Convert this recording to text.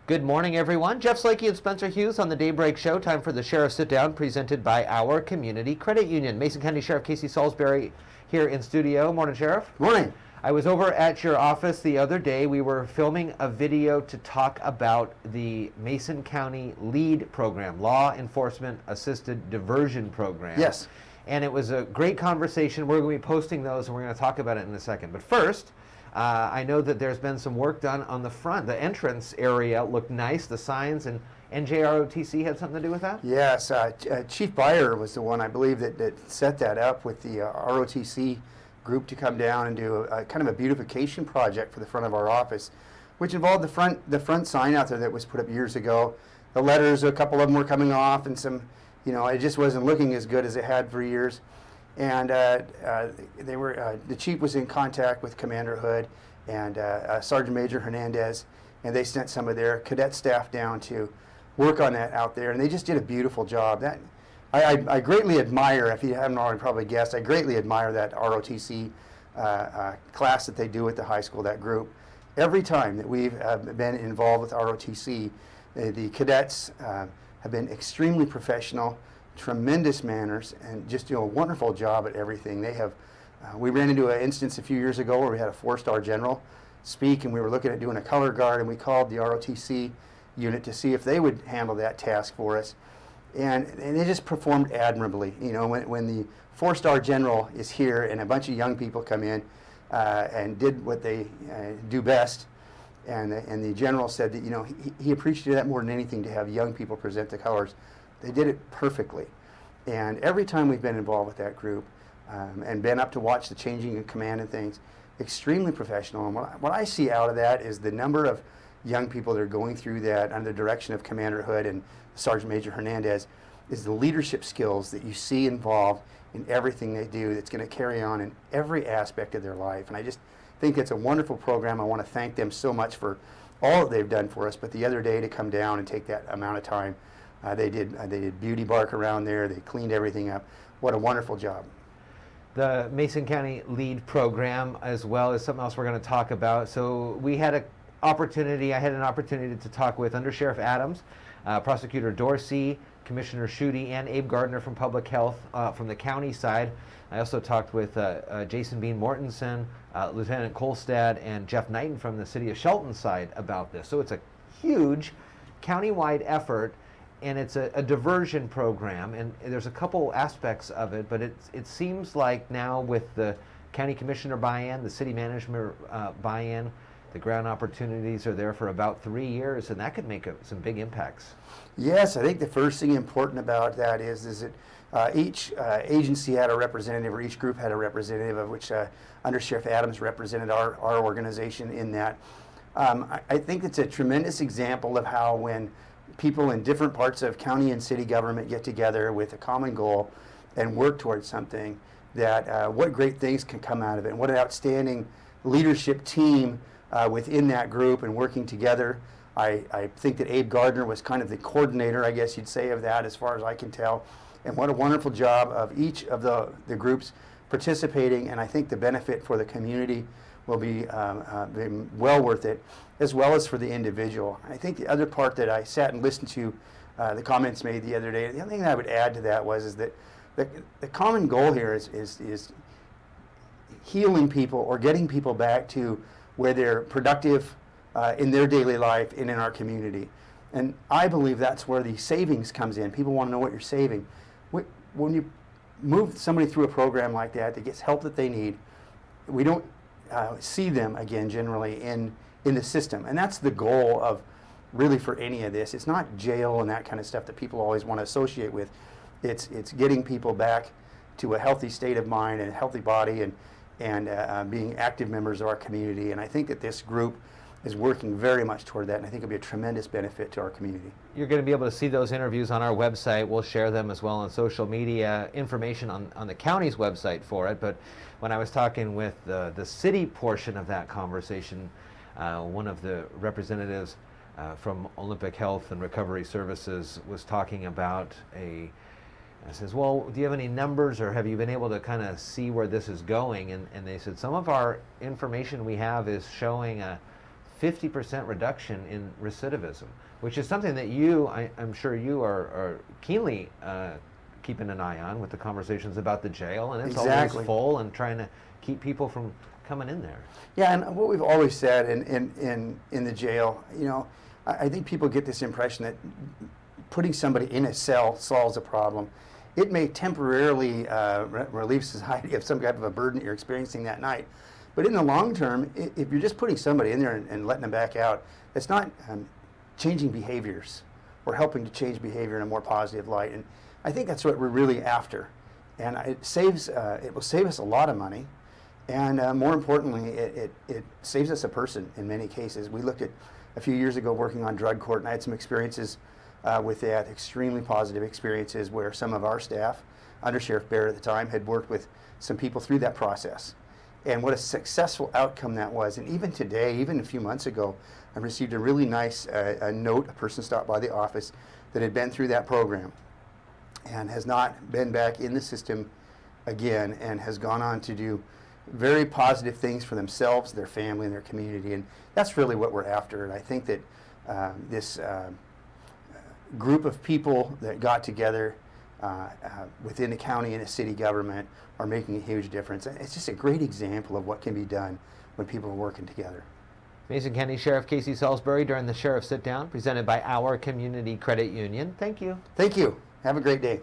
Good morning, everyone. Jeff Slakey and Spencer Hughes on the Daybreak Show. Time for the Sheriff Sit Down, presented by our Community Credit Union. Mason County Sheriff Casey Salisbury here in studio. Morning, Sheriff. Morning. I was over at your office the other day. We were filming a video to talk about the Mason County LEAD program, Law Enforcement Assisted Diversion Program. Yes. And it was a great conversation. We're going to be posting those, and we're going to talk about it in a second. But first, I know that there's been some work done on the front. The entrance area looked nice, the signs, and JROTC had something to do with that? Yes, Chief Byer was the one, I believe, that set that up with the ROTC group to come down and do a kind of a beautification project for the front of our office, which involved the front sign out there that was put up years ago. The letters, a couple of them were coming off, and some, it just wasn't looking as good as it had for years. And the chief was in contact with Commander Hood and Sergeant Major Hernandez, and they sent some of their cadet staff down to work on that out there, and they just did a beautiful job. That I greatly admire, if you haven't already probably guessed, I greatly admire that ROTC class that they do at the high school, that group. Every time that we've been involved with ROTC, the cadets have been extremely professional, tremendous manners, and just do a wonderful job at everything. They have. We ran into an instance a few years ago where we had a 4-star general speak, and we were looking at doing a color guard, and we called the ROTC unit to see if they would handle that task for us, and they just performed admirably. When the 4-star general is here and a bunch of young people come in and did what they do best, and the general said that he appreciated that more than anything, to have young people present the colors. They did it perfectly. And every time we've been involved with that group and been up to watch the changing of command and things, extremely professional. And what I see out of that is the number of young people that are going through that under the direction of Commander Hood and Sergeant Major Hernandez, is the leadership skills that you see involved in everything they do that's going to carry on in every aspect of their life. And I just think it's a wonderful program. I want to thank them so much for all that they've done for us. But the other day, to come down and take that amount of time, they did beauty bark around there. They cleaned everything up. What a wonderful job. The Mason County LEAD program, as well as something else we're going to talk about. So I had an opportunity to talk with Under Sheriff Adams, Prosecutor Dorsey, Commissioner Schutte, and Abe Gardner from Public Health from the county side. I also talked with Jason Bean Mortensen, Lieutenant Kolstad, and Jeff Knighton from the city of Shelton side about this. So it's a huge countywide effort, and it's a diversion program, and there's a couple aspects of it, but it seems like now with the county commissioner buy-in, the city management buy-in, the grant opportunities are there for about 3 years, and that could make some big impacts. Yes, I think the first thing important about that is that each agency had a representative, or each group had a representative, of which Under Sheriff Adams represented our organization in that. I think it's a tremendous example of how, when people in different parts of county and city government get together with a common goal and work towards something, that what great things can come out of it, and what an outstanding leadership team within that group and working together. I think that Abe Gardner was kind of the coordinator, I guess you'd say, of that, as far as I can tell. And what a wonderful job of each of the groups participating, and I think the benefit for the community will be well worth it, as well as for the individual. I think the other part that I sat and listened to the comments made the other day, the other thing that I would add to that is that the common goal here is healing people, or getting people back to where they're productive in their daily life and in our community. And I believe that's where the savings comes in. People want to know what you're saving. When you move somebody through a program like that gets help that they need, we don't see them again generally in the system. And that's the goal of really for any of this. It's not jail and that kind of stuff that people always want to associate with. It's getting people back to a healthy state of mind and a healthy body, and being active members of our community. And I think that this group is working very much toward that, and I think it'll be a tremendous benefit to our community. You're going to be able to see those interviews on our website. We'll share them as well on social media, information on the county's website for it. But when I was talking with the city portion of that conversation, one of the representatives from Olympic Health and Recovery Services was talking about I says, well, do you have any numbers, or have you been able to kind of see where this is going? And they said, some of our information we have is showing a 50% reduction in recidivism, which is something that you, I'm sure you are keenly keeping an eye on with the conversations about the jail, and it's Exactly. always full and trying to keep people from coming in there. Yeah, and what we've always said in the jail, you know, I think people get this impression that putting somebody in a cell solves a problem. It may temporarily relieve society of some type of a burden that you're experiencing that night, but in the long term, if you're just putting somebody in there and letting them back out, it's not changing behaviors or helping to change behavior in a more positive light. And I think that's what we're really after. And it will save us a lot of money. And more importantly, it saves us a person in many cases. We looked at a few years ago working on drug court, and I had some experiences with that, extremely positive experiences where some of our staff, Under Sheriff Barrett at the time, had worked with some people through that process. And what a successful outcome that was. And even today, even a few months ago, I received a really nice note. A person stopped by the office that had been through that program and has not been back in the system again and has gone on to do very positive things for themselves, their family, and their community. And that's really what we're after. And I think that this group of people that got together within the county and the city government are making a huge difference. And it's just a great example of what can be done when people are working together. Mason County Sheriff Casey Salisbury during the Sheriff Sit Down, presented by our Community Credit Union. Thank you. Thank you. Have a great day.